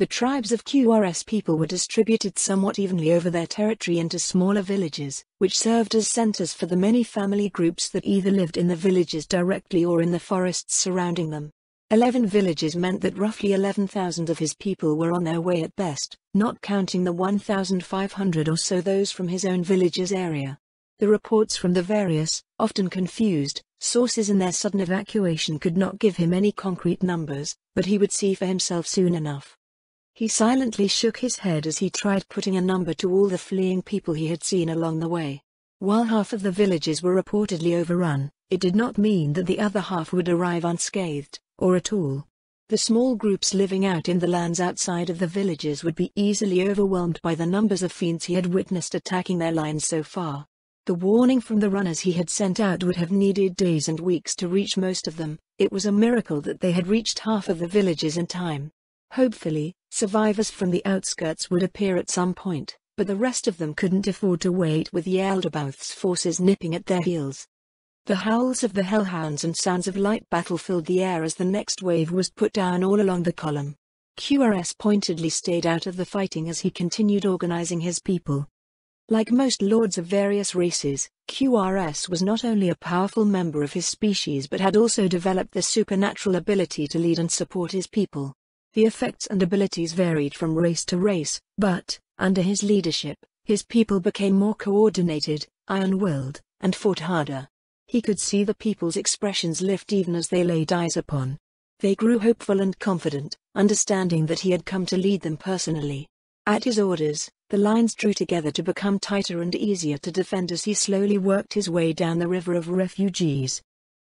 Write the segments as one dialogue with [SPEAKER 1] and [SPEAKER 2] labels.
[SPEAKER 1] The tribes of QRS people were distributed somewhat evenly over their territory into smaller villages, which served as centers for the many family groups that either lived in the villages directly or in the forests surrounding them. 11 villages meant that roughly 11,000 of his people were on their way at best, not counting the 1,500 or so those from his own village's area. The reports from the various, often confused, sources in their sudden evacuation could not give him any concrete numbers, but he would see for himself soon enough. He silently shook his head as he tried putting a number to all the fleeing people he had seen along the way. While half of the villages were reportedly overrun, it did not mean that the other half would arrive unscathed, or at all. The small groups living out in the lands outside of the villages would be easily overwhelmed by the numbers of fiends he had witnessed attacking their lines so far. The warning from the runners he had sent out would have needed days and weeks to reach most of them. It was a miracle that they had reached half of the villages in time. Hopefully, survivors from the outskirts would appear at some point, but the rest of them couldn't afford to wait with Yaldabaoth's forces nipping at their heels. The howls of the hellhounds and sounds of light battle filled the air as the next wave was put down all along the column. QRS pointedly stayed out of the fighting as he continued organizing his people. Like most lords of various races, QRS was not only a powerful member of his species but had also developed the supernatural ability to lead and support his people. The effects and abilities varied from race to race, but, under his leadership, his people became more coordinated, iron-willed, and fought harder. He could see the people's expressions lift even as they laid eyes upon. They grew hopeful and confident, understanding that he had come to lead them personally. At his orders, the lines drew together to become tighter and easier to defend as he slowly worked his way down the river of refugees.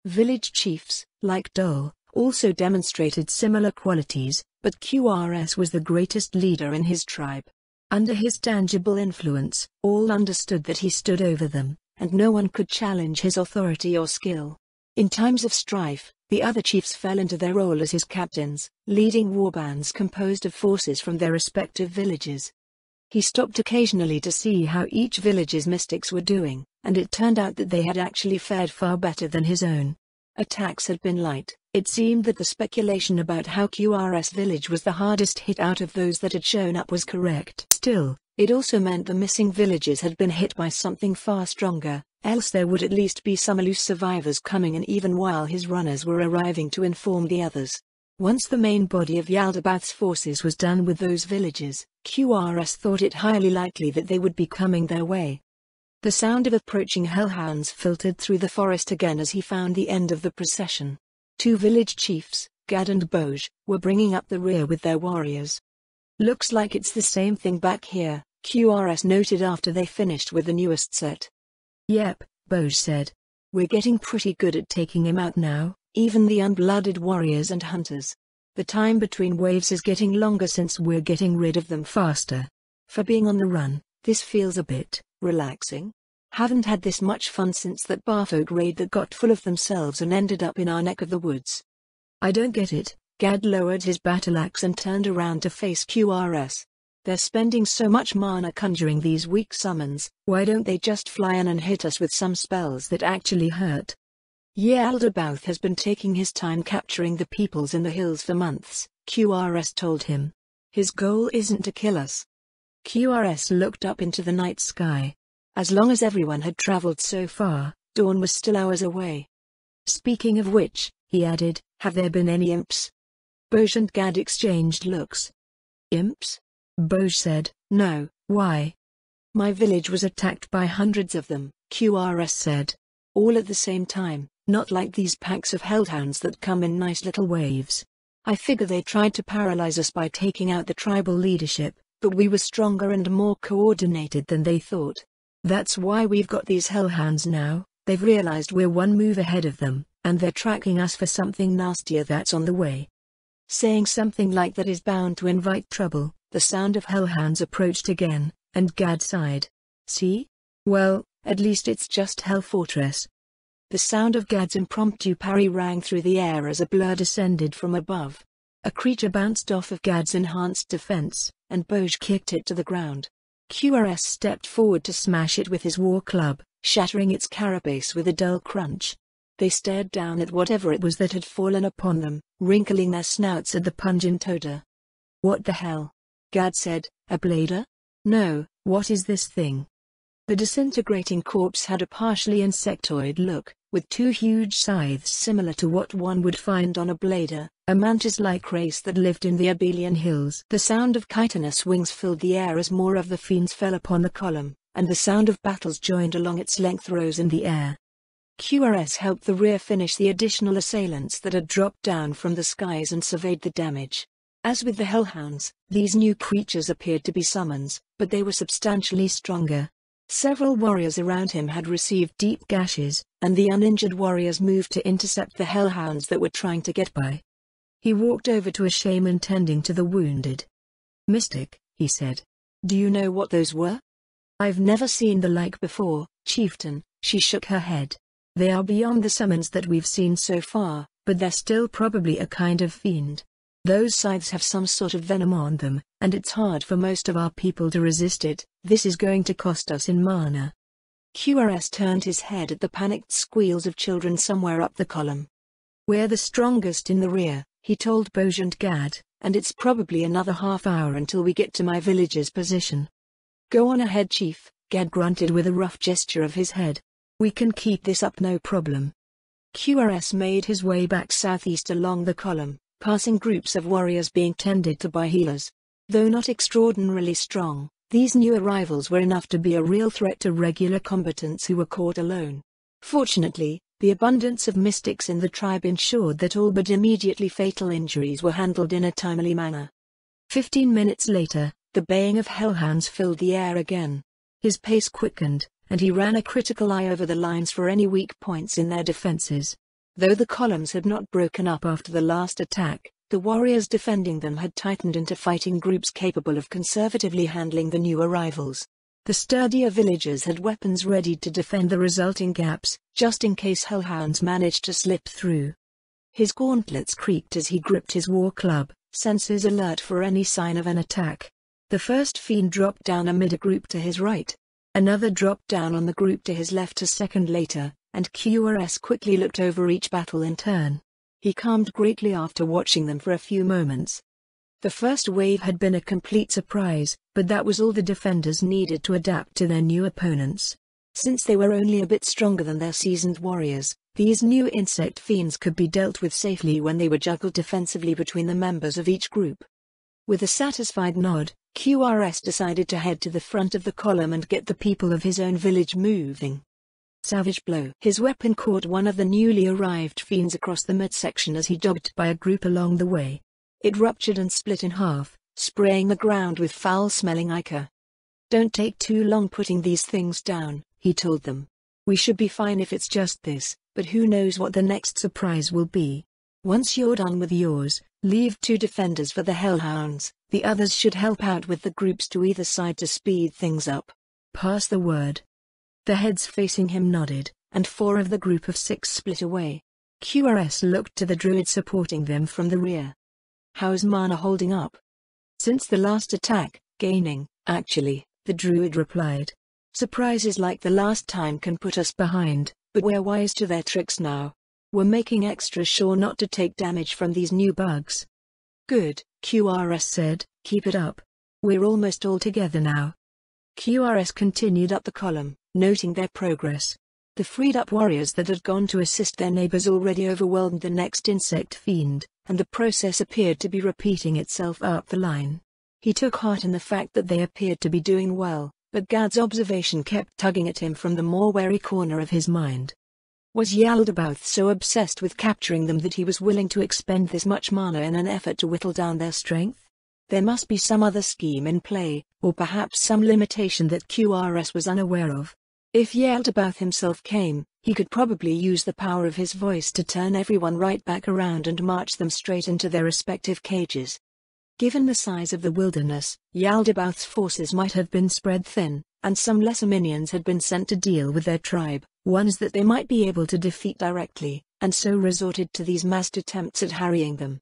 [SPEAKER 1] Village chiefs, like Dole, also demonstrated similar qualities, but QRS was the greatest leader in his tribe. Under his tangible influence, all understood that he stood over them, and no one could challenge his authority or skill. In times of strife, the other chiefs fell into their role as his captains, leading warbands composed of forces from their respective villages. He stopped occasionally to see how each village's mystics were doing, and it turned out that they had actually fared far better than his own. Attacks had been light. It seemed that the speculation about how QRS village was the hardest hit out of those that had shown up was correct. Still, it also meant the missing villages had been hit by something far stronger, else there would at least be some loose survivors coming in even while his runners were arriving to inform the others. Once the main body of Yaldabaoth's forces was done with those villages, QRS thought it highly likely that they would be coming their way. The sound of approaching hellhounds filtered through the forest again as he found the end of the procession. 2 village chiefs, Gad and Boj, were bringing up the rear with their warriors. "Looks like it's the same thing back here," QRS noted after they finished with the newest set. "Yep," Boj said. "We're getting pretty good at taking him out now, even the unblooded warriors and hunters. The time between waves is getting longer since we're getting rid of them faster. For being on the run, this feels a bit relaxing. Haven't had this much fun since that barfolk raid that got full of themselves and ended up in our neck of the woods." "I don't get it." Gad lowered his battle axe and turned around to face QRS. "They're spending so much mana conjuring these weak summons, why don't they just fly in and hit us with some spells that actually hurt?" "Yaldabaoth has been taking his time capturing the peoples in the hills for months," QRS told him. "His goal isn't to kill us." QRS looked up into the night sky. As long as everyone had traveled so far, dawn was still hours away. "Speaking of which," he added, "have there been any imps?" Boj and Gad exchanged looks. "Imps?" Boj said, "No, why?" "My village was attacked by hundreds of them," QRS said. "All at the same time, not like these packs of hellhounds that come in nice little waves. I figure they tried to paralyze us by taking out the tribal leadership, but we were stronger and more coordinated than they thought. That's why we've got these hellhounds now. They've realized we're one move ahead of them, and they're tracking us for something nastier that's on the way." Saying something like that is bound to invite trouble. The sound of hellhounds approached again, and Gad sighed. "See? Well, at least it's just Hell Fortress." The sound of Gad's impromptu parry rang through the air as a blur descended from above. A creature bounced off of Gad's enhanced defense, and Boj kicked it to the ground. QRS stepped forward to smash it with his war club, shattering its carapace with a dull crunch. They stared down at whatever it was that had fallen upon them, wrinkling their snouts at the pungent odor. What the hell? Gad said. A blader? No, what is this thing? The disintegrating corpse had a partially insectoid look, with two huge scythes similar to what one would find on a blader, a mantis-like race that lived in the Abelian hills. The sound of chitinous wings filled the air as more of the fiends fell upon the column, and the sound of battles joined along its length rose in the air. QRS helped the rear finish the additional assailants that had dropped down from the skies and surveyed the damage. As with the Hellhounds, these new creatures appeared to be summons, but they were substantially stronger. Several warriors around him had received deep gashes, and the uninjured warriors moved to intercept the Hellhounds that were trying to get by. He walked over to a shaman tending to the wounded. "Mystic," he said. "Do you know what those were?" "I've never seen the like before, chieftain," she shook her head. "They are beyond the summons that we've seen so far, but they're still probably a kind of fiend. Those scythes have some sort of venom on them, and it's hard for most of our people to resist it. This is going to cost us in mana." QRS turned his head at the panicked squeals of children somewhere up the column. "We're the strongest in the rear," he told Boj and Gad, "and it's probably another half hour until we get to my village's position." "Go on ahead, Chief," Gad grunted with a rough gesture of his head. "We can keep this up no problem." QRS made his way back southeast along the column, passing groups of warriors being tended to by healers. Though not extraordinarily strong, these new arrivals were enough to be a real threat to regular combatants who were caught alone. Fortunately, the abundance of mystics in the tribe ensured that all but immediately fatal injuries were handled in a timely manner. 15 minutes later, the baying of Hellhounds filled the air again. His pace quickened, and he ran a critical eye over the lines for any weak points in their defenses. Though the columns had not broken up after the last attack, the warriors defending them had tightened into fighting groups capable of conservatively handling the new arrivals. The sturdier villagers had weapons ready to defend the resulting gaps, just in case Hellhounds managed to slip through. His gauntlets creaked as he gripped his war club, senses alert for any sign of an attack. The first fiend dropped down amid a group to his right. Another dropped down on the group to his left a second later, and QRS quickly looked over each battle in turn. He calmed greatly after watching them for a few moments. The first wave had been a complete surprise, but that was all the defenders needed to adapt to their new opponents. Since they were only a bit stronger than their seasoned warriors, these new insect fiends could be dealt with safely when they were juggled defensively between the members of each group. With a satisfied nod, QRS decided to head to the front of the column and get the people of his own village moving. Savage blow. His weapon caught one of the newly arrived fiends across the midsection as he jogged by a group along the way. It ruptured and split in half, spraying the ground with foul-smelling ichor. "Don't take too long putting these things down," he told them. "We should be fine if it's just this, but who knows what the next surprise will be. Once you're done with yours, leave 2 defenders for the Hellhounds. The others should help out with the groups to either side to speed things up. Pass the word." The heads facing him nodded, and 4 of the group of 6 split away. QRS looked to the druid supporting them from the rear. "How's mana holding up?" "Since the last attack, gaining, actually," the druid replied. "Surprises like the last time can put us behind, but we're wise to their tricks now. We're making extra sure not to take damage from these new bugs." "Good," QRS said, "keep it up. We're almost all together now." QRS continued up the column, noting their progress. The freed-up warriors that had gone to assist their neighbors already overwhelmed the next insect fiend, and the process appeared to be repeating itself up the line. He took heart in the fact that they appeared to be doing well, but Gad's observation kept tugging at him from the more wary corner of his mind. Was Yaldabaoth so obsessed with capturing them that he was willing to expend this much mana in an effort to whittle down their strength? There must be some other scheme in play, or perhaps some limitation that QRS was unaware of. If Yaldabaoth himself came, he could probably use the power of his voice to turn everyone right back around and march them straight into their respective cages. Given the size of the wilderness, Yaldabaoth's forces might have been spread thin, and some lesser minions had been sent to deal with their tribe, ones that they might be able to defeat directly, and so resorted to these massed attempts at harrying them.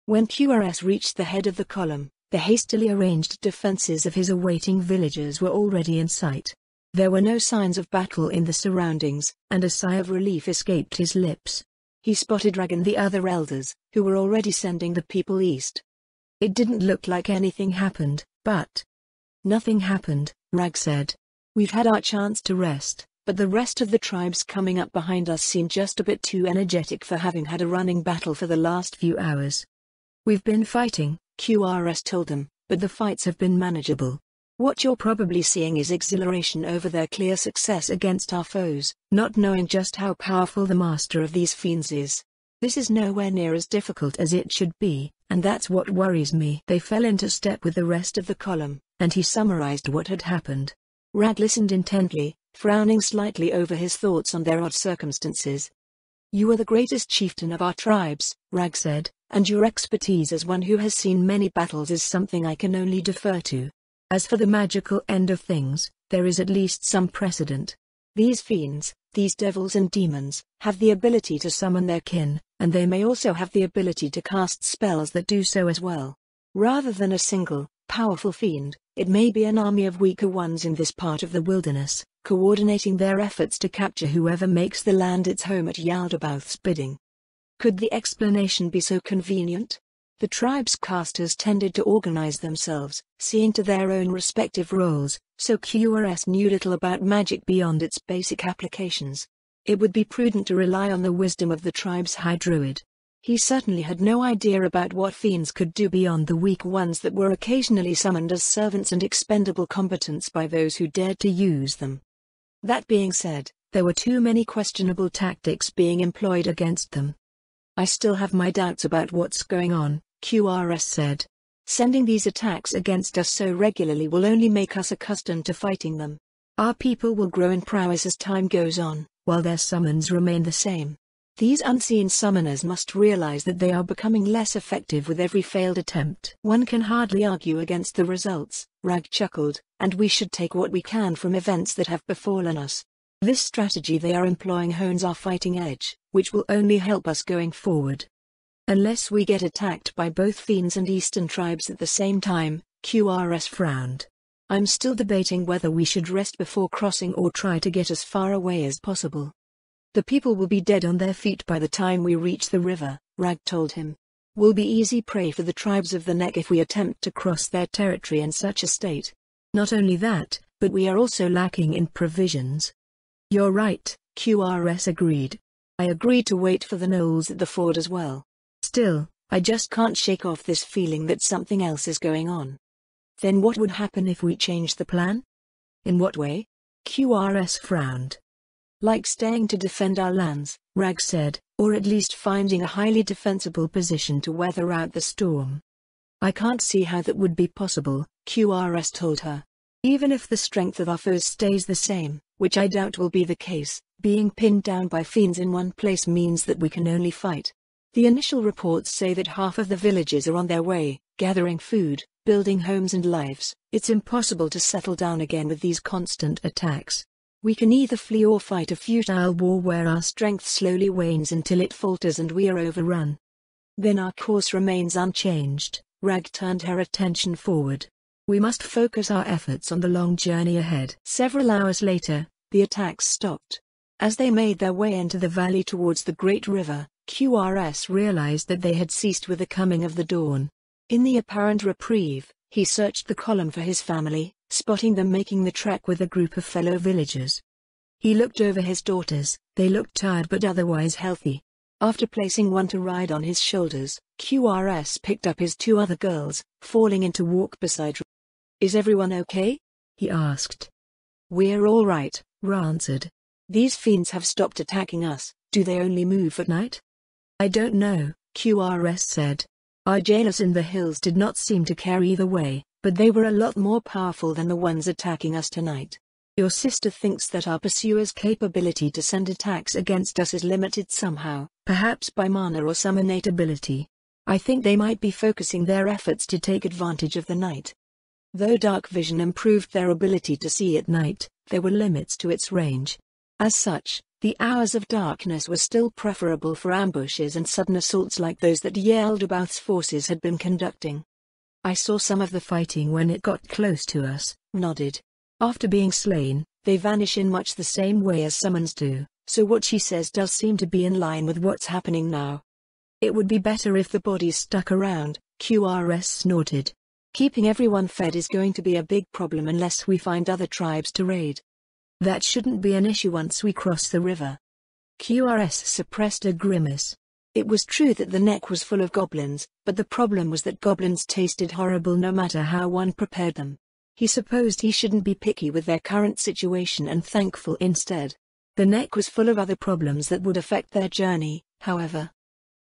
[SPEAKER 1] When QRS reached the head of the column, the hastily arranged defenses of his awaiting villagers were already in sight. There were no signs of battle in the surroundings, and a sigh of relief escaped his lips. He spotted Dragon and the other elders, who were already sending the people east. It didn't look like anything happened, but... Nothing happened, Rag said. We've had our chance to rest, but the rest of the tribes coming up behind us seem just a bit too energetic for having had a running battle for the last few hours. We've been fighting, QRS told them, but the fights have been manageable. What you're probably seeing is exhilaration over their clear success against our foes, not knowing just how powerful the master of these fiends is. This is nowhere near as difficult as it should be, and that's what worries me. They fell into step with the rest of the column, and he summarized what had happened. Rag listened intently, frowning slightly over his thoughts on their odd circumstances. You are the greatest chieftain of our tribes, Rag said, and your expertise as one who has seen many battles is something I can only defer to. As for the magical end of things, there is at least some precedent. These fiends, these devils and demons, have the ability to summon their kin, and they may also have the ability to cast spells that do so as well. Rather than a single, powerful fiend, it may be an army of weaker ones in this part of the wilderness, coordinating their efforts to capture whoever makes the land its home at Yaldabaoth's bidding. Could the explanation be so convenient? The tribe's casters tended to organize themselves, seeing to their own respective roles, so QRS knew little about magic beyond its basic applications. It would be prudent to rely on the wisdom of the tribe's high druid. He certainly had no idea about what fiends could do beyond the weak ones that were occasionally summoned as servants and expendable combatants by those who dared to use them. That being said, there were too many questionable tactics being employed against them. I still have my doubts about what's going on, QRS said. Sending these attacks against us so regularly will only make us accustomed to fighting them. Our people will grow in prowess as time goes on, while their summons remain the same. These unseen summoners must realize that they are becoming less effective with every failed attempt. One can hardly argue against the results, Rag chuckled, and we should take what we can from events that have befallen us. This strategy they are employing hones our fighting edge, which will only help us going forward. Unless we get attacked by both fiends and eastern tribes at the same time, QRS frowned. I'm still debating whether we should rest before crossing or try to get as far away as possible. The people will be dead on their feet by the time we reach the river, Rag told him. We'll be easy prey for the tribes of the Neck if we attempt to cross their territory in such a state. Not only that, but we are also lacking in provisions. You're right, QRS agreed. I agreed to wait for the gnolls at the ford as well. Still, I just can't shake off this feeling that something else is going on. Then what would happen if we changed the plan? In what way? QRS frowned. Like staying to defend our lands, Rag said, or at least finding a highly defensible position to weather out the storm. I can't see how that would be possible, QRS told her. Even if the strength of our foes stays the same, which I doubt will be the case, being pinned down by fiends in one place means that we can only fight. The initial reports say that half of the villages are on their way, gathering food, building homes and lives. It's impossible to settle down again with these constant attacks. We can either flee or fight a futile war where our strength slowly wanes until it falters and we are overrun. Then our course remains unchanged. Rag turned her attention forward. We must focus our efforts on the long journey ahead. Several hours later, the attacks stopped. As they made their way into the valley towards the great river, QRS realized that they had ceased with the coming of the dawn. In the apparent reprieve, he searched the column for his family, spotting them making the trek with a group of fellow villagers. He looked over his daughters. They looked tired but otherwise healthy. After placing one to ride on his shoulders, QRS picked up his two other girls, falling into walk beside Ra. Is everyone okay? He asked. We're all right, Ra answered. These fiends have stopped attacking us. Do they only move at night? I don't know, QRS said. Our jailers in the hills did not seem to care either way, but they were a lot more powerful than the ones attacking us tonight. Your sister thinks that our pursuers' capability to send attacks against us is limited somehow, perhaps by mana or some innate ability. I think they might be focusing their efforts to take advantage of the night. Though dark vision improved their ability to see at night, there were limits to its range. As such, the hours of darkness were still preferable for ambushes and sudden assaults like those that Yaldabaoth's forces had been conducting. I saw some of the fighting when it got close to us, nodded. After being slain, they vanish in much the same way as summons do, so what she says does seem to be in line with what's happening now. It would be better if the bodies stuck around, QRS snorted. Keeping everyone fed is going to be a big problem unless we find other tribes to raid. That shouldn't be an issue once we cross the river. QRS suppressed a grimace. It was true that the neck was full of goblins, but the problem was that goblins tasted horrible no matter how one prepared them. He supposed he shouldn't be picky with their current situation and thankful instead. The neck was full of other problems that would affect their journey, however.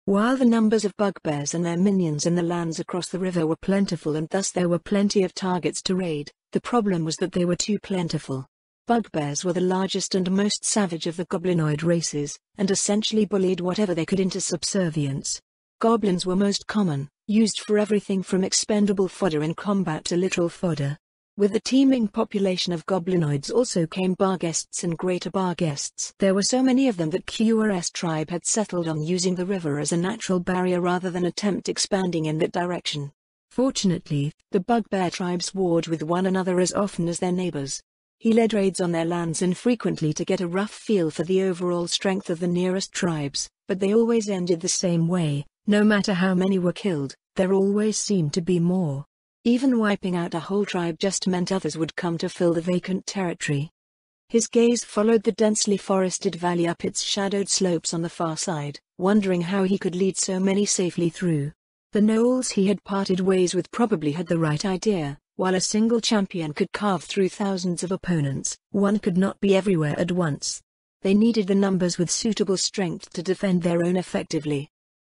[SPEAKER 1] While the numbers of bugbears and their minions in the lands across the river were plentiful and thus there were plenty of targets to raid, the problem was that they were too plentiful. Bugbears were the largest and most savage of the goblinoid races, and essentially bullied whatever they could into subservience. Goblins were most common, used for everything from expendable fodder in combat to literal fodder. With the teeming population of goblinoids also came barghests and greater barghests. There were so many of them that QRS tribe had settled on using the river as a natural barrier rather than attempt expanding in that direction. Fortunately, the bugbear tribes warred with one another as often as their neighbors. He led raids on their lands infrequently to get a rough feel for the overall strength of the nearest tribes, but they always ended the same way. No matter how many were killed, there always seemed to be more. Even wiping out a whole tribe just meant others would come to fill the vacant territory. His gaze followed the densely forested valley up its shadowed slopes on the far side, wondering how he could lead so many safely through. The gnolls he had parted ways with probably had the right idea. While a single champion could carve through thousands of opponents, one could not be everywhere at once. They needed the numbers with suitable strength to defend their own effectively.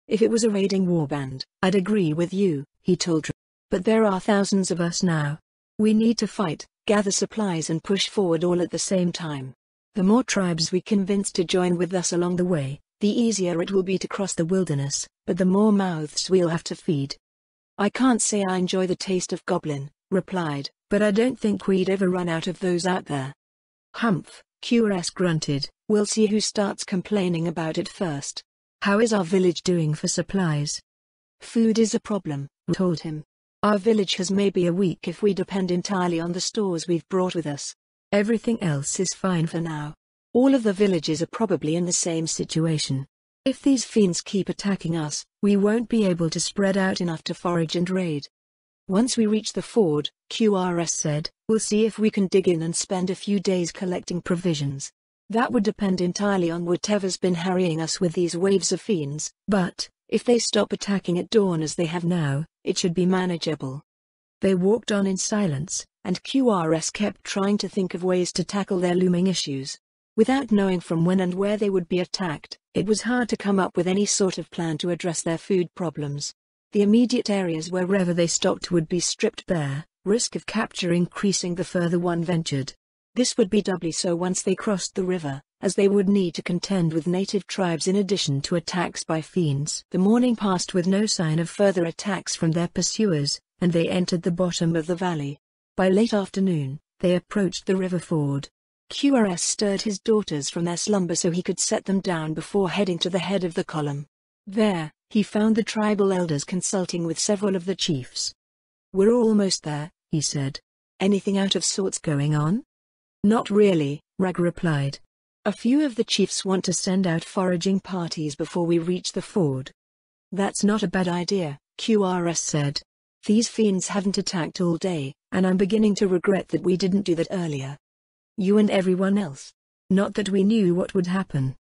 [SPEAKER 1] If it was a raiding warband, I'd agree with you, he told her. But there are thousands of us now. We need to fight, gather supplies and push forward all at the same time. The more tribes we convince to join with us along the way, the easier it will be to cross the wilderness, but the more mouths we'll have to feed. I can't say I enjoy the taste of goblin, replied, but I don't think we'd ever run out of those out there. Humph, QRS grunted, we'll see who starts complaining about it first. How is our village doing for supplies? Food is a problem, I told him. Our village has maybe a week if we depend entirely on the stores we've brought with us. Everything else is fine for now. All of the villages are probably in the same situation. If these fiends keep attacking us, we won't be able to spread out enough to forage and raid. Once we reach the ford, QRS said, we'll see if we can dig in and spend a few days collecting provisions. That would depend entirely on whatever's been harrying us with these waves of fiends, but, if they stop attacking at dawn as they have now, it should be manageable. They walked on in silence, and QRS kept trying to think of ways to tackle their looming issues. Without knowing from when and where they would be attacked, it was hard to come up with any sort of plan to address their food problems. The immediate areas wherever they stopped would be stripped bare, risk of capture increasing the further one ventured. This would be doubly so once they crossed the river, as they would need to contend with native tribes in addition to attacks by fiends. The morning passed with no sign of further attacks from their pursuers, and they entered the bottom of the valley. By late afternoon, they approached the river ford. QRS stirred his daughters from their slumber so he could set them down before heading to the head of the column. There, he found the tribal elders consulting with several of the chiefs. We're almost there, he said. Anything out of sorts going on? Not really, Rag replied. A few of the chiefs want to send out foraging parties before we reach the ford. That's not a bad idea, QRS said. These fiends haven't attacked all day, and I'm beginning to regret that we didn't do that earlier. You and everyone else. Not that we knew what would happen.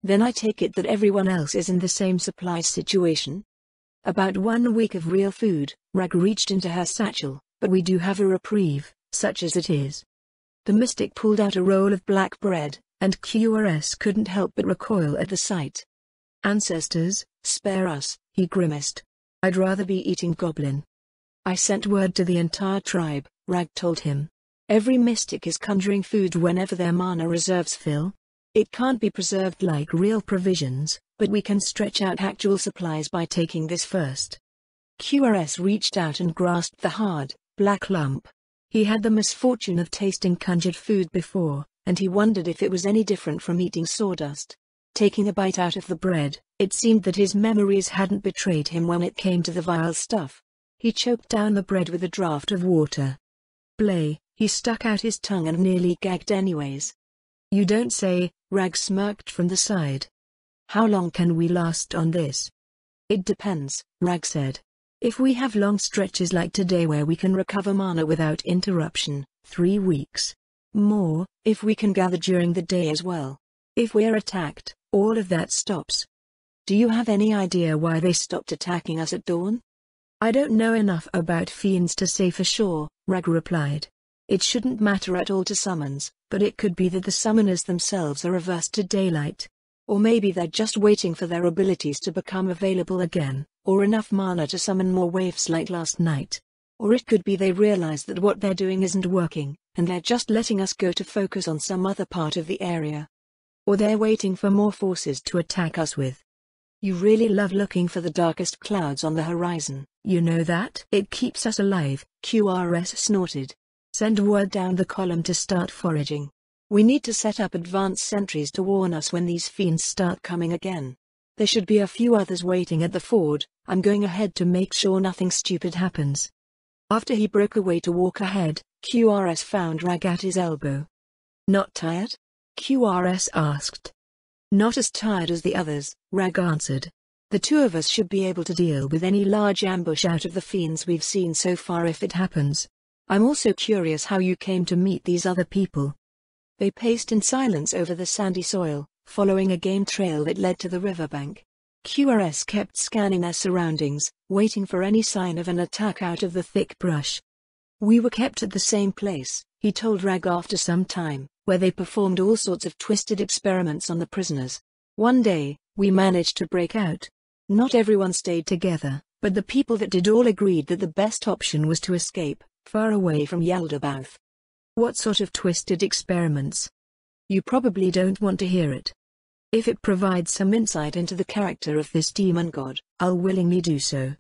[SPEAKER 1] Then I take it that everyone else is in the same supply situation? About 1 week of real food, Rag reached into her satchel, but we do have a reprieve, such as it is. The mystic pulled out a roll of black bread, and QRS couldn't help but recoil at the sight. Ancestors, spare us, he grimaced. I'd rather be eating goblin. I sent word to the entire tribe, Rag told him. Every mystic is conjuring food whenever their mana reserves fill. It can't be preserved like real provisions, but we can stretch out actual supplies by taking this first. QRS reached out and grasped the hard, black lump. He had the misfortune of tasting conjured food before, and he wondered if it was any different from eating sawdust. Taking a bite out of the bread, it seemed that his memories hadn't betrayed him when it came to the vile stuff. He choked down the bread with a draught of water. Blay, he stuck out his tongue and nearly gagged anyways. You don't say, Rag smirked from the side. How long can we last on this? It depends, Rag said. If we have long stretches like today where we can recover mana without interruption, 3 weeks. More, if we can gather during the day as well. If we're attacked, all of that stops. Do you have any idea why they stopped attacking us at dawn? I don't know enough about fiends to say for sure, Rag replied. It shouldn't matter at all to summons, but it could be that the summoners themselves are reversed to daylight. Or maybe they're just waiting for their abilities to become available again, or enough mana to summon more waves like last night. Or it could be they realize that what they're doing isn't working, and they're just letting us go to focus on some other part of the area. Or they're waiting for more forces to attack us with. You really love looking for the darkest clouds on the horizon, you know that? It keeps us alive, QRS snorted. Send word down the column to start foraging. We need to set up advanced sentries to warn us when these fiends start coming again. There should be a few others waiting at the ford. I'm going ahead to make sure nothing stupid happens. After he broke away to walk ahead, QRS found Rag at his elbow. Not tired? QRS asked. Not as tired as the others, Rag answered. The two of us should be able to deal with any large ambush out of the fiends we've seen so far if it happens. I'm also curious how you came to meet these other people. They paced in silence over the sandy soil, following a game trail that led to the riverbank. QRS kept scanning their surroundings, waiting for any sign of an attack out of the thick brush. We were kept at the same place, he told Rag after some time, where they performed all sorts of twisted experiments on the prisoners. One day, we managed to break out. Not everyone stayed together, but the people that did all agreed that the best option was to escape, far away from Yaldabaoth. What sort of twisted experiments? You probably don't want to hear it. If it provides some insight into the character of this demon god, I'll willingly do so.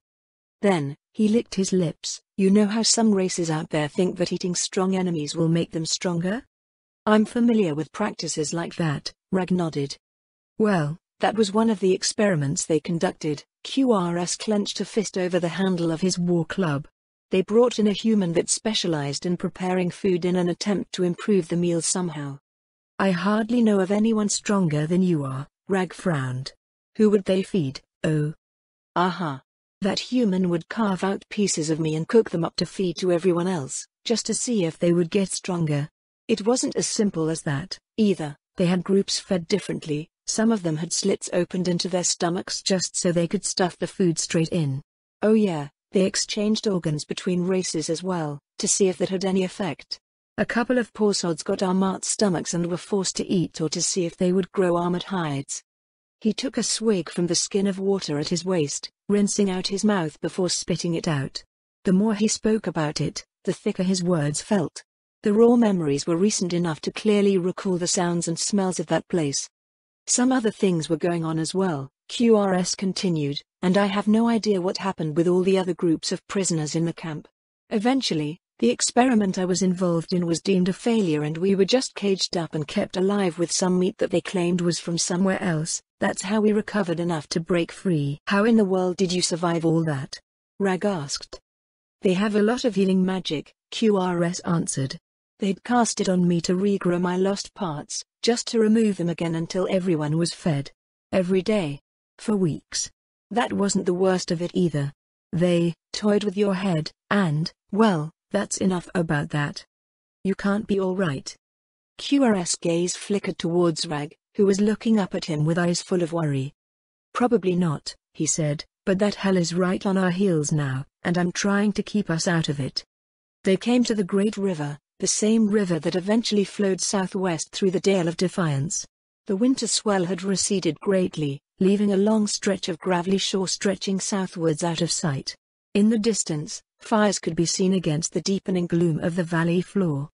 [SPEAKER 1] Then, he licked his lips. You know how some races out there think that eating strong enemies will make them stronger? I'm familiar with practices like that, Rag nodded. Well, that was one of the experiments they conducted. QRS clenched a fist over the handle of his war club. They brought in a human that specialized in preparing food in an attempt to improve the meal somehow. I hardly know of anyone stronger than you are, Rag frowned. Who would they feed? Oh. Aha. That human would carve out pieces of me and cook them up to feed to everyone else, just to see if they would get stronger. It wasn't as simple as that, either. They had groups fed differently. Some of them had slits opened into their stomachs just so they could stuff the food straight in. Oh yeah, they exchanged organs between races as well, to see if that had any effect. A couple of poor sods got armored stomachs and were forced to eat or to see if they would grow armored hides. He took a swig from the skin of water at his waist, rinsing out his mouth before spitting it out. The more he spoke about it, the thicker his words felt. The raw memories were recent enough to clearly recall the sounds and smells of that place. Some other things were going on as well, QRS continued, and I have no idea what happened with all the other groups of prisoners in the camp. Eventually, the experiment I was involved in was deemed a failure and we were just caged up and kept alive with some meat that they claimed was from somewhere else. That's how we recovered enough to break free. How in the world did you survive all that? Rag asked. They have a lot of healing magic, QRS answered. They'd cast it on me to regrow my lost parts, just to remove them again until everyone was fed. Every day. For weeks. That wasn't the worst of it either. They toyed with your head, and, well, that's enough about that. You can't be all right. QRS gaze flickered towards Rag, who was looking up at him with eyes full of worry. Probably not, he said, but that hell is right on our heels now, and I'm trying to keep us out of it. They came to the Great River, the same river that eventually flowed southwest through the Dale of Defiance. The winter swell had receded greatly, leaving a long stretch of gravelly shore stretching southwards out of sight. In the distance, fires could be seen against the deepening gloom of the valley floor.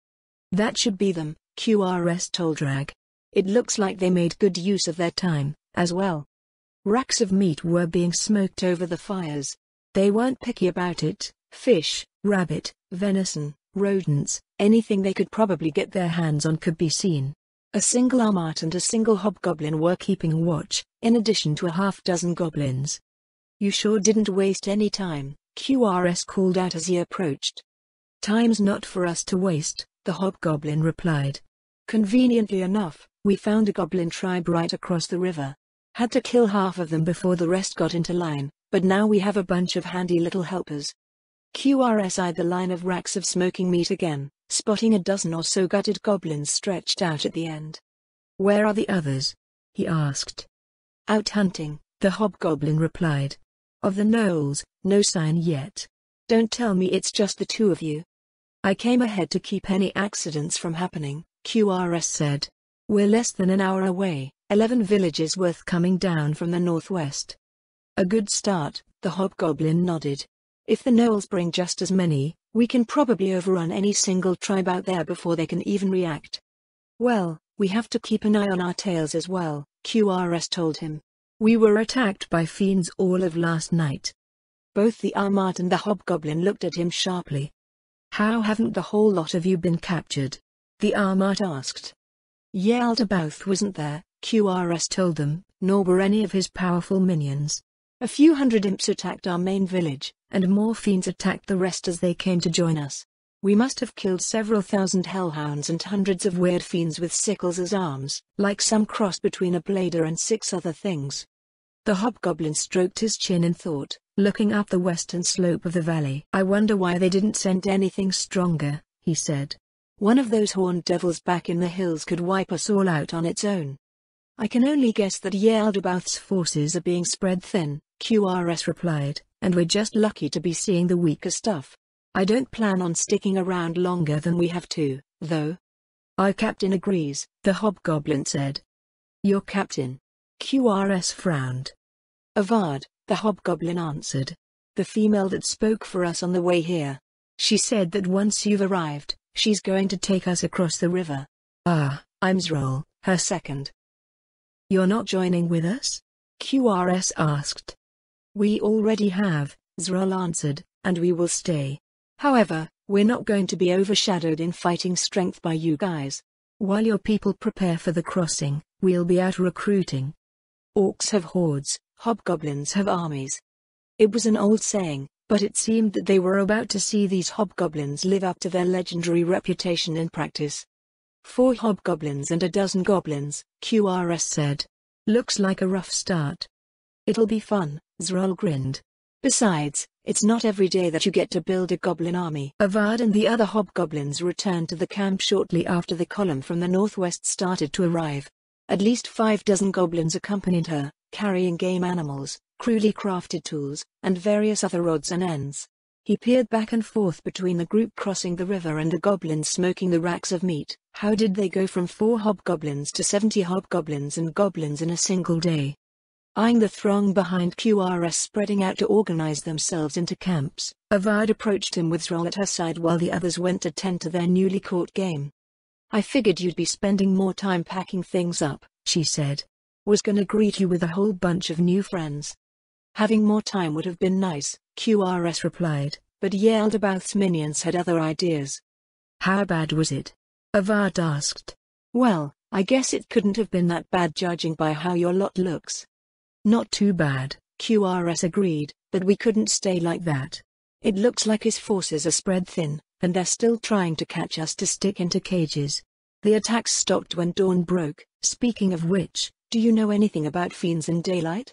[SPEAKER 1] That should be them, QRS told Rag. It looks like they made good use of their time, as well. Racks of meat were being smoked over the fires. They weren't picky about it. Fish, rabbit, venison, rodents, anything they could probably get their hands on could be seen. A single Armart and a single hobgoblin were keeping watch, in addition to a half-dozen goblins. You sure didn't waste any time, QRS called out as he approached. Time's not for us to waste, the hobgoblin replied. Conveniently enough, we found a goblin tribe right across the river. Had to kill half of them before the rest got into line, but now we have a bunch of handy little helpers. QRS eyed the line of racks of smoking meat again, spotting a dozen or so gutted goblins stretched out at the end.
[SPEAKER 2] "Where are the others?" he asked.
[SPEAKER 1] "Out hunting," the hobgoblin replied.
[SPEAKER 2] "Of the gnolls, no sign yet."
[SPEAKER 1] "Don't tell me it's just the two of you." "I came ahead to keep any accidents from happening," QRS said. "We're less than an hour away, 11 villages worth coming down from the northwest." "A good start," the hobgoblin nodded. "If the gnolls bring just as many, we can probably overrun any single tribe out there before they can even react." "Well, we have to keep an eye on our tails as well," QRS told him.
[SPEAKER 2] "We were attacked by fiends all of last night."
[SPEAKER 1] Both the Armart and the hobgoblin looked at him sharply.
[SPEAKER 2] "How haven't the whole lot of you been captured?" the Armart asked.
[SPEAKER 1] "Yaldabaoth wasn't there," QRS told them,
[SPEAKER 2] "nor were any of his powerful minions.
[SPEAKER 1] A few hundred imps attacked our main village,
[SPEAKER 2] and more fiends attacked the rest as they came to join us.
[SPEAKER 1] We must have killed several thousand hellhounds and hundreds of weird fiends with sickles as arms, like some cross between a blader and 6 other things." The hobgoblin stroked his chin in thought, looking up the western slope of the valley.
[SPEAKER 2] "I wonder why they didn't send anything stronger," he said.
[SPEAKER 1] "One of those horned devils back in the hills could wipe us all out on its own." "I can only guess that Yaldabaoth's forces are being spread thin," QRS replied, "and we're just lucky to be seeing the weaker stuff. I don't plan on sticking around longer than we have to, though." "Our captain agrees," the hobgoblin said.
[SPEAKER 2] "Your captain?" QRS frowned.
[SPEAKER 1] "Avad," the hobgoblin answered. "The female that spoke for us on the way here. She said that once you've arrived, she's going to take us across the river."
[SPEAKER 2] "Ah, I'm Zrol, her second." "You're not joining with us?" QRS asked.
[SPEAKER 1] "We already have," Zrol answered, "and we will stay. However, we're not going to be overshadowed in fighting strength by you guys.
[SPEAKER 2] While your people prepare for the crossing, we'll be out recruiting."
[SPEAKER 1] "Orcs have hordes, hobgoblins have armies." It was an old saying, but it seemed that they were about to see these hobgoblins live up to their legendary reputation in practice. 4 hobgoblins and a dozen goblins," QRS said.
[SPEAKER 2] "Looks like a rough start."
[SPEAKER 1] "It'll be fun," Zrol grinned. "Besides, it's not every day that you get to build a goblin army." Avad and the other hobgoblins returned to the camp shortly after the column from the northwest started to arrive. At least 5 dozen goblins accompanied her, carrying game animals, crudely crafted tools, and various other odds and ends. He peered back and forth between the group crossing the river and the goblins smoking the racks of meat. How did they go from 4 hobgoblins to 70 hobgoblins and goblins in a single day? Eyeing the throng behind QRS spreading out to organize themselves into camps, Avad approached him with Zrol at her side while the others went to tend to their newly caught game. "I figured you'd be spending more time packing things up," she said. "Was gonna greet you with a whole bunch of new friends." "Having more time would have been nice," QRS replied, but Yaldabaoth's minions had other ideas.
[SPEAKER 2] "How bad was it?" Avad asked.
[SPEAKER 1] "Well, I guess it couldn't have been that bad judging by how your lot looks."
[SPEAKER 2] "Not too bad,"
[SPEAKER 1] QRS agreed, "but we couldn't stay like that. It looks like his forces are spread thin, and they're still trying to catch us to stick into cages." The attacks stopped when dawn broke. "Speaking of which, do you know anything about fiends in daylight?"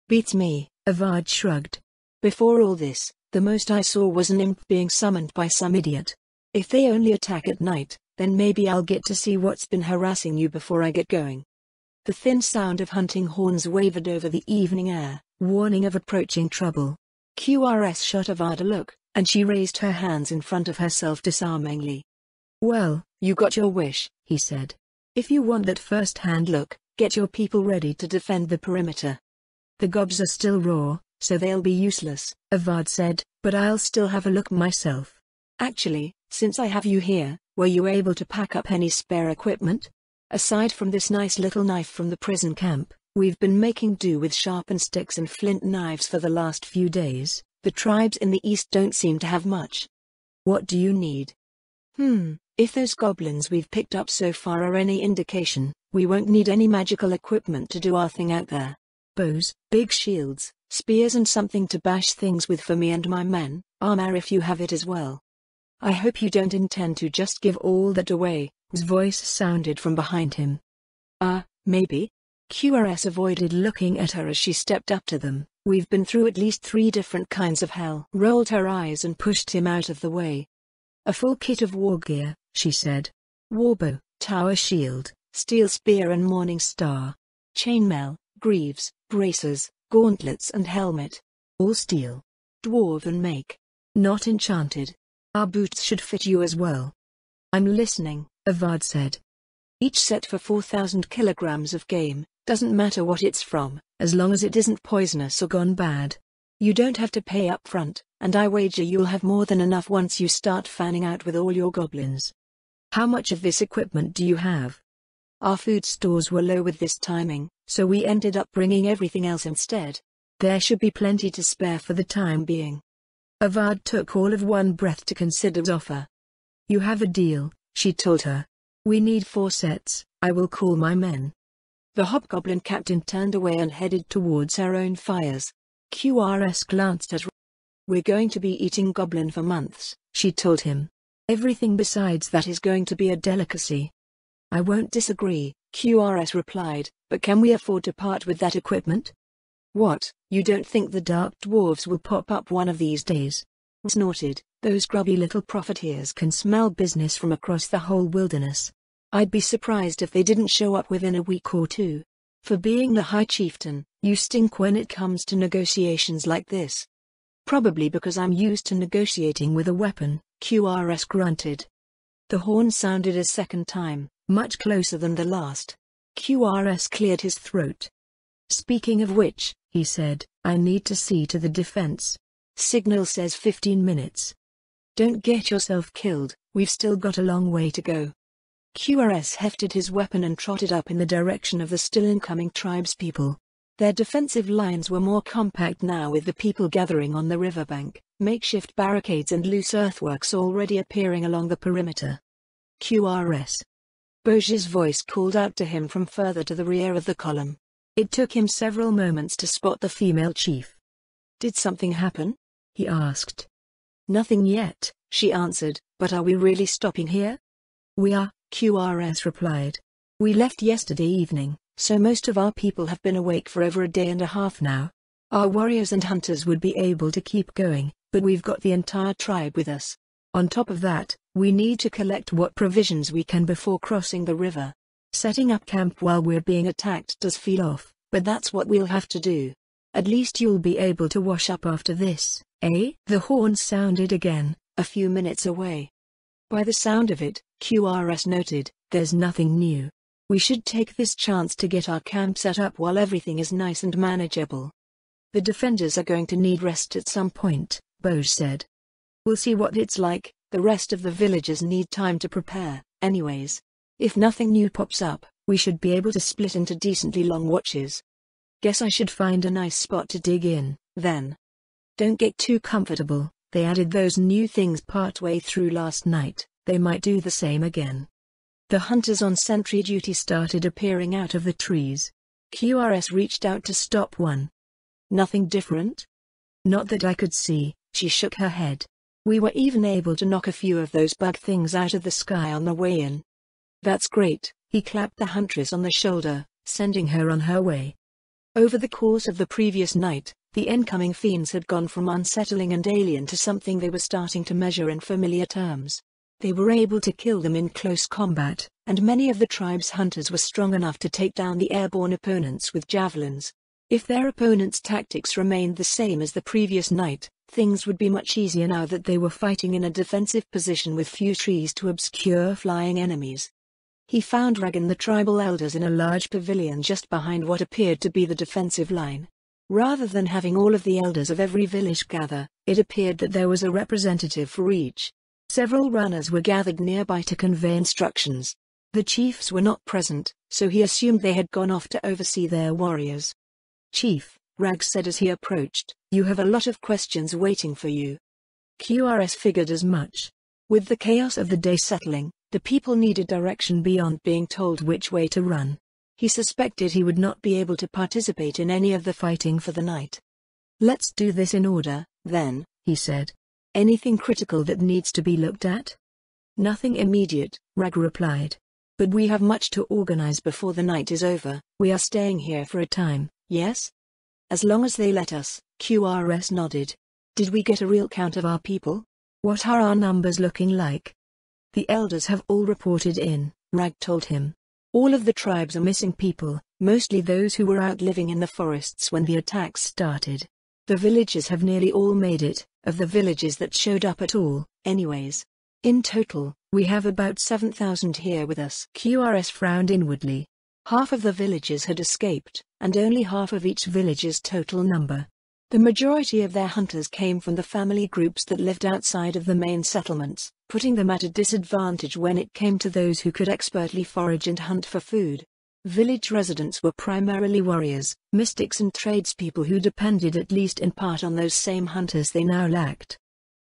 [SPEAKER 1] "Beats me," Avad shrugged. "Before all this, the most I saw was an imp being summoned by some idiot. If they only attack at night, then maybe I'll get to see what's been harassing you before I get going." The thin sound of hunting horns wavered over the evening air, warning of approaching trouble. QRS shot Avad a look, and she raised her hands in front of herself disarmingly. "Well, you got your wish," he said. "If you want that first-hand look, get your people ready to defend the perimeter." "The gobs are still raw, so they'll be useless," Avad said, "but I'll still have a look myself. Actually, since I have you here, were you able to pack up any spare equipment? Aside from this nice little knife from the prison camp, we've been making do with sharpened sticks and flint knives for the last few days. The tribes in the east don't seem to have much." "What do you need?" If those goblins we've picked up so far are any indication, we won't need any magical equipment to do our thing out there. Bows, big shields, spears and something to bash things with for me and my men, armor if you have it as well." "I hope you don't intend to just give all that away," his voice sounded from behind him. Maybe?" QRS avoided looking at her as she stepped up to them, We've been through at least 3 different kinds of hell. Rolled her eyes and pushed him out of the way.
[SPEAKER 2] A full kit of war gear, she said. Warbow, tower shield, steel spear and morning star.
[SPEAKER 1] Chainmail, greaves, bracers, gauntlets and helmet.
[SPEAKER 2] All steel.
[SPEAKER 1] Dwarven make.
[SPEAKER 2] Not enchanted.
[SPEAKER 1] Our boots should fit you as well. I'm listening, Avad said. Each set for 4,000 kilograms of game, doesn't matter what it's from, as long as it isn't poisonous or gone bad. You don't have to pay up front, and I wager you'll have more than enough once you start fanning out with all your goblins.
[SPEAKER 2] How much of this equipment do you have?
[SPEAKER 1] Our food stores were low with this timing, so we ended up bringing everything else instead. There should be plenty to spare for the time being.
[SPEAKER 2] Avad took all of one breath to consider the offer. You have a deal, she told her. We need 4 sets, I will call my men.
[SPEAKER 1] The hobgoblin captain turned away and headed towards her own fires. QRS glanced at her. We're going to be eating goblin for months, she told him. Everything besides that is going to be a delicacy. I won't disagree, QRS replied, but can we afford to part with that equipment? What, you don't think the dark dwarves will pop up one of these days? Snorted, those grubby little profiteers can smell business from across the whole wilderness. I'd be surprised if they didn't show up within a week or 2. For being the High Chieftain, you stink when it comes to negotiations like this. Probably because I'm used to negotiating with a weapon, QRS grunted. The horn sounded a second time, much closer than the last. QRS cleared his throat. Speaking of which, he said, I need to see to the defense. Signal says 15 minutes. Don't get yourself killed, we've still got a long way to go. QRS hefted his weapon and trotted up in the direction of the still incoming tribespeople. Their defensive lines were more compact now with the people gathering on the riverbank, makeshift barricades and loose earthworks already appearing along the perimeter. QRS. Boge's voice called out to him from further to the rear of the column. It took him several moments to spot the female chief. Did something happen? He asked. Nothing yet, she answered, but are we really stopping here? We are, QRS replied. We left yesterday evening, so most of our people have been awake for over a day and a half now. Our warriors and hunters would be able to keep going, but we've got the entire tribe with us. On top of that, we need to collect what provisions we can before crossing the river. Setting up camp while we're being attacked does feel off, but that's what we'll have to do. At least you'll be able to wash up after this, eh? The horn sounded again, a few minutes away. By the sound of it, QRS noted, there's nothing new. We should take this chance to get our camp set up while everything is nice and manageable. The defenders are going to need rest at some point, Boge said. We'll see what it's like, the rest of the villagers need time to prepare, anyways. If nothing new pops up, we should be able to split into decently long watches. Guess I should find a nice spot to dig in, then. Don't get too comfortable, they added those new things partway through last night, they might do the same again. The hunters on sentry duty started appearing out of the trees. QRS reached out to stop one. Nothing different? Not that I could see, she shook her head. We were even able to knock a few of those bug things out of the sky on the way in. That's great, he clapped the huntress on the shoulder, sending her on her way. Over the course of the previous night, the incoming fiends had gone from unsettling and alien to something they were starting to measure in familiar terms. They were able to kill them in close combat, and many of the tribe's hunters were strong enough to take down the airborne opponents with javelins. If their opponents' tactics remained the same as the previous night, things would be much easier now that they were fighting in a defensive position with few trees to obscure flying enemies. He found Ragan the tribal elders in a large pavilion just behind what appeared to be the defensive line. Rather than having all of the elders of every village gather, it appeared that there was a representative for each. Several runners were gathered nearby to convey instructions. The chiefs were not present, so he assumed they had gone off to oversee their warriors. Chief, Rag said as he approached, you have a lot of questions waiting for you. QRS figured as much. With the chaos of the day settling, the people needed direction beyond being told which way to run. He suspected he would not be able to participate in any of the fighting for the night. Let's do this in order, then, he said. Anything critical that needs to be looked at? Nothing immediate, Rag replied. But we have much to organize before the night is over. We are staying here for a time, yes? As long as they let us, QRS nodded. Did we get a real count of our people?
[SPEAKER 2] What are our numbers looking like?
[SPEAKER 1] The elders have all reported in, Rag told him. All of the tribes are missing people, mostly those who were out living in the forests when the attacks started. The villages have nearly all made it, of the villages that showed up at all, anyways. In total, we have about 7,000 here with us.
[SPEAKER 2] QRS frowned inwardly.
[SPEAKER 1] Half of the villages had escaped, and only half of each village's total number. The majority of their hunters came from the family groups that lived outside of the main settlements, putting them at a disadvantage when it came to those who could expertly forage and hunt for food. Village residents were primarily warriors, mystics and tradespeople who depended at least in part on those same hunters they now lacked.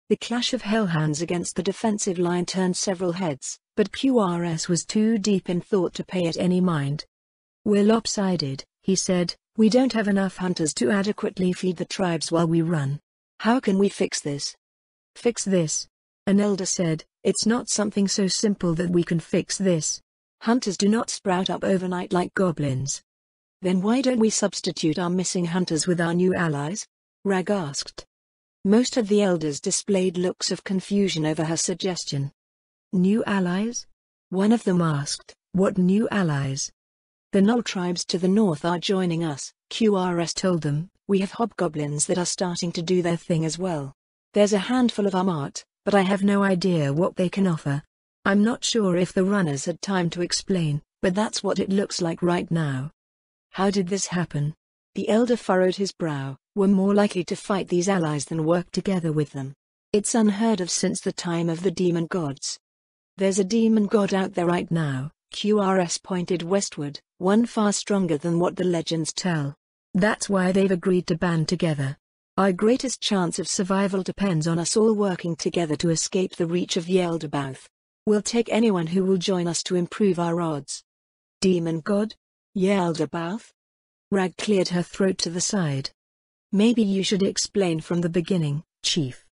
[SPEAKER 1] The clash of hellhounds against the defensive line turned several heads, but QRS was too deep in thought to pay it any mind. "We're lopsided," he said. "We don't have enough hunters to adequately feed the tribes while we run. How can we fix this?"
[SPEAKER 2] "Fix this?" an elder said. "It's not something so simple that we can fix this.
[SPEAKER 1] Hunters do not sprout up overnight like goblins." "Then why don't we substitute our missing hunters with our new allies?" Rag asked. Most of the elders displayed looks of confusion over her suggestion.
[SPEAKER 2] "New allies?"
[SPEAKER 1] one of them asked.
[SPEAKER 2] "What new allies?"
[SPEAKER 1] "The Gnoll tribes to the north are joining us," QRS told them. "We have hobgoblins that are starting to do their thing as well. There's a handful of Armat, but I have no idea what they can offer. I'm not sure if the runners had time to explain, but that's what it looks like right now." "How did this happen?" The elder furrowed his brow. "We're more likely to fight these allies than work together with them. It's unheard of since the time of the demon gods." "There's a demon god out there right now," QRS pointed westward, "one far stronger than what the legends tell.
[SPEAKER 2] That's why they've agreed to band together.
[SPEAKER 1] Our greatest chance of survival depends on us all working together to escape the reach of Yeldabaoth. We'll take anyone who will join us to improve our odds." "Demon god? Yeldabaoth?" Rag cleared her throat to the side. "Maybe you should explain from the beginning, Chief."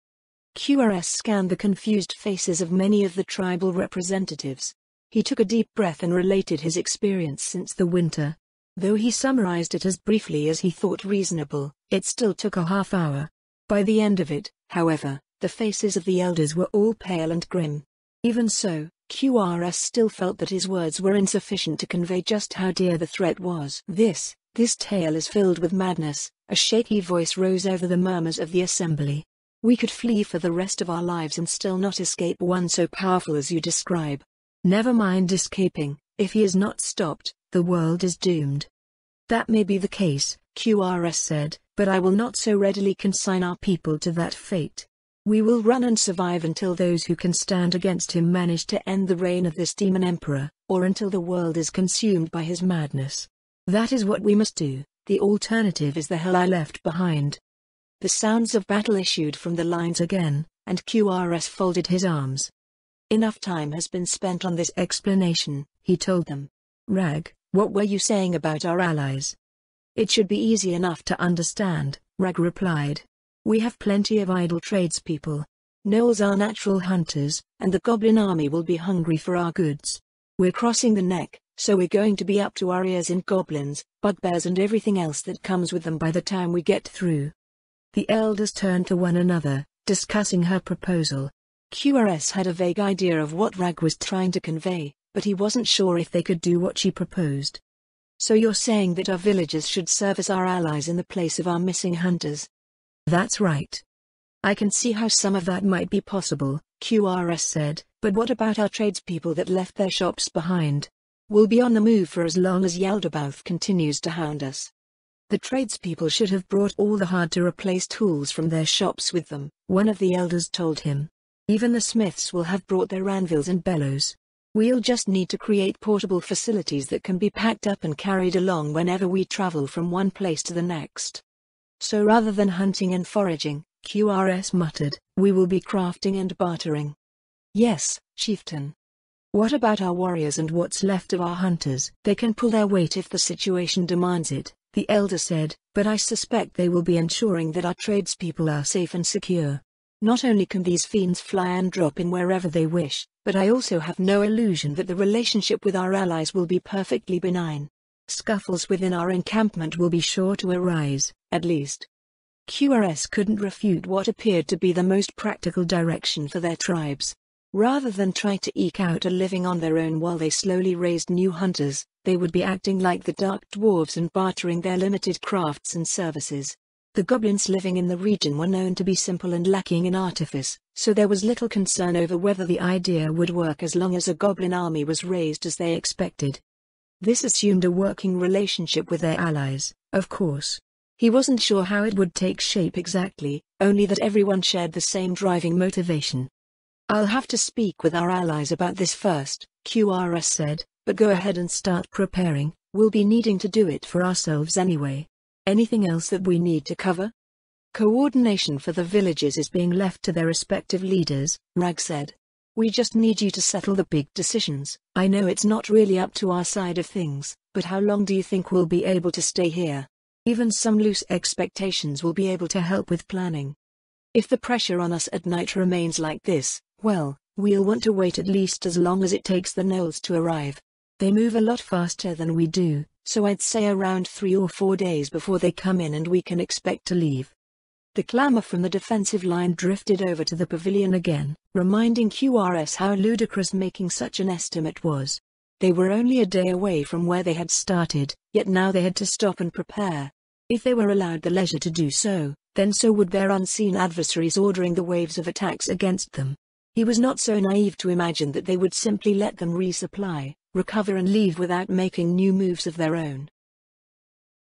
[SPEAKER 1] QRS scanned the confused faces of many of the tribal representatives. He took a deep breath and related his experience since the winter. Though he summarized it as briefly as he thought reasonable, it still took a half hour. By the end of it, however, the faces of the elders were all pale and grim. Even so, QRS still felt that his words were insufficient to convey just how dear the threat was. This tale is filled with madness," a shaky voice rose over the murmurs of the assembly. "We could flee for the rest of our lives and still not escape one so powerful as you describe. Never mind escaping, if he is not stopped, the world is doomed." "That may be the case," QRS said, "but I will not so readily consign our people to that fate. We will run and survive until those who can stand against him manage to end the reign of this demon emperor, or until the world is consumed by his madness. That is what we must do. The alternative is the hell I left behind." The sounds of battle issued from the lines again, and QRS folded his arms. "Enough time has been spent on this explanation," he told them. "Rag, what were you saying about our allies?" "It should be easy enough to understand," Rag replied. "We have plenty of idle tradespeople. Gnolls are natural hunters, and the goblin army will be hungry for our goods. We're crossing the neck, so we're going to be up to our ears in goblins, bugbears and everything else that comes with them by the time we get through." The elders turned to one another, discussing her proposal. QRS had a vague idea of what Rag was trying to convey, but he wasn't sure if they could do what she proposed. "So you're saying that our villagers should serve as our allies in the place of our missing hunters?" "That's right. I can see how some of that might be possible," QRS said, "but what about our tradespeople that left their shops behind? We'll be on the move for as long as Yeldabaoth continues to hound us." "The tradespeople should have brought all the hard-to-replace tools from their shops with them," one of the elders told him. "Even the smiths will have brought their anvils and bellows. We'll just need to create portable facilities that can be packed up and carried along whenever we travel from one place to the next." "So rather than hunting and foraging," QRS muttered, "we will be crafting and bartering." "Yes, chieftain." "What about our warriors and what's left of our hunters?" "They can pull their weight if the situation demands it," the elder said, "but I suspect they will be ensuring that our tradespeople are safe and secure. Not only can these fiends fly and drop in wherever they wish, but I also have no illusion that the relationship with our allies will be perfectly benign." Scuffles within our encampment will be sure to arise, at least. QRS couldn't refute what appeared to be the most practical direction for their tribes. Rather than try to eke out a living on their own while they slowly raised new hunters, they would be acting like the Dark Dwarves and bartering their limited crafts and services. The goblins living in the region were known to be simple and lacking in artifice, so there was little concern over whether the idea would work as long as a goblin army was raised as they expected. This assumed a working relationship with their allies, of course. He wasn't sure how it would take shape exactly, only that everyone shared the same driving motivation. "I'll have to speak with our allies about this first," QRS said, "but go ahead and start preparing, we'll be needing to do it for ourselves anyway. Anything else that we need to cover?" "Coordination for the villages is being left to their respective leaders," Rag said. "We just need you to settle the big decisions. I know it's not really up to our side of things, but how long do you think we'll be able to stay here? Even some loose expectations will be able to help with planning. If the pressure on us at night remains like this, well, we'll want to wait at least as long as it takes the gnolls to arrive. They move a lot faster than we do, so I'd say around 3 or 4 days before they come in and we can expect to leave." The clamor from the defensive line drifted over to the pavilion again, reminding QRS how ludicrous making such an estimate was. They were only a day away from where they had started, yet now they had to stop and prepare. If they were allowed the leisure to do so, then so would their unseen adversaries ordering the waves of attacks against them. He was not so naive to imagine that they would simply let them resupply, recover and leave without making new moves of their own.